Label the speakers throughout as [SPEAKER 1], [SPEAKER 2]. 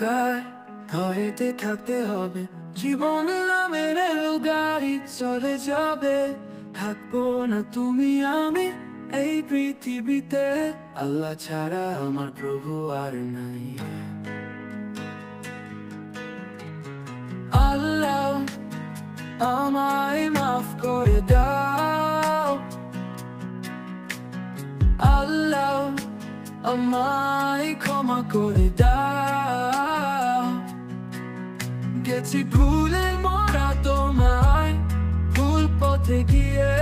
[SPEAKER 1] নৌকায় হয়েতে থাকতে হবে, জীবন নামের গাড়ি চলে যাবে। থাকবো না তুমি আমি এই পৃথিবীতে, আল্লাহ ছাড়া আমার প্রভু আর নাই। আল্লাহ আমায় মাফ করে দাও, আল্লাহ আমায় ক্ষমা করে দাও। গেছি ভুলে মরা তোমায়, ভুল পথে গিয়ে,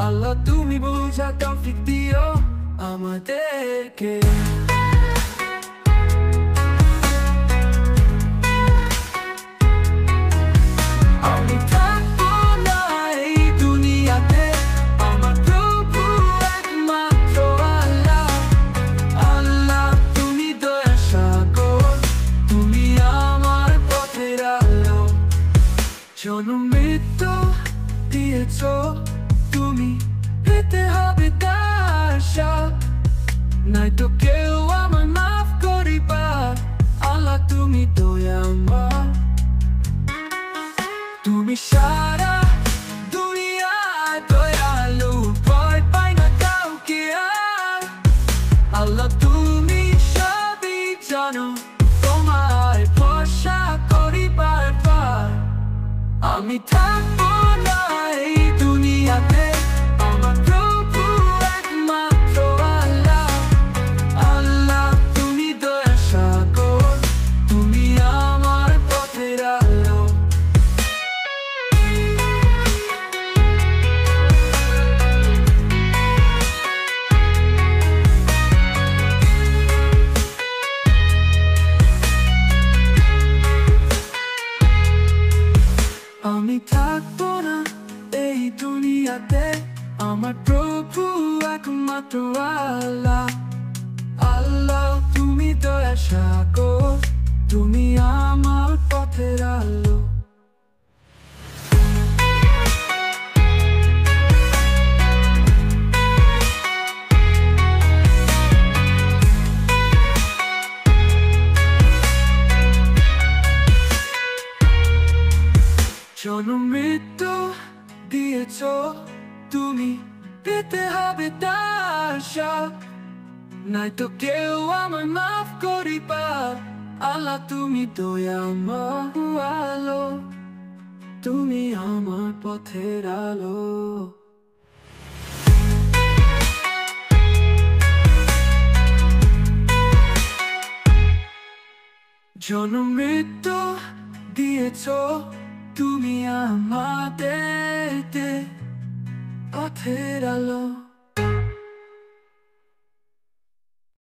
[SPEAKER 1] আল্লাহ তুমি বোঝা তৌফিক দিও আমাদেরকে। আমি থাকবো না এই দুনিয়াতে, আমার প্রভু একমাত্র আল্লাহ। আল্লাহ তুমি দয়া সাগর, তুমি আমার পথের আলো। জন্ম মৃত্যু দিয়েছো তুমি, পেতে হবে তার সাথ, নয়তো কেউ আমার মাফ করিবার। আল্লাহ তুমি দয়াময়, তুমি সারা দুনিয়ায় দয়ালু, ভয় পাই না কাউকে আর। আল্লাহ তুমি সবই জানো, তোমার ভরসা করি বারবার। আমি থাকবো না এই দুনিয়াতে, আমার প্রভু একমাত্র আল্লাহ। আল্লাহ তুমি দয়া সাগর, তুমি আমার পথের আলো। আমি থাকবো না এই দুনিয়াতে, আমার প্রভু একমাত্র আল্লাহ। আল্লাহ তুমি দয়া সাগর, তুমি আমার পথের আলো। জন্ম মৃত্যু দিয়েছো তুমি, পেতে হবে তার সাথ, নয়তো কেউ আমার মাফ করিবার। আল্লাহ তুমি দয়াময় আলো, তুমি আমার পথের আলো। জন্ম মৃত্যু দিয়েছো তুমি আমাদের পথের আলো।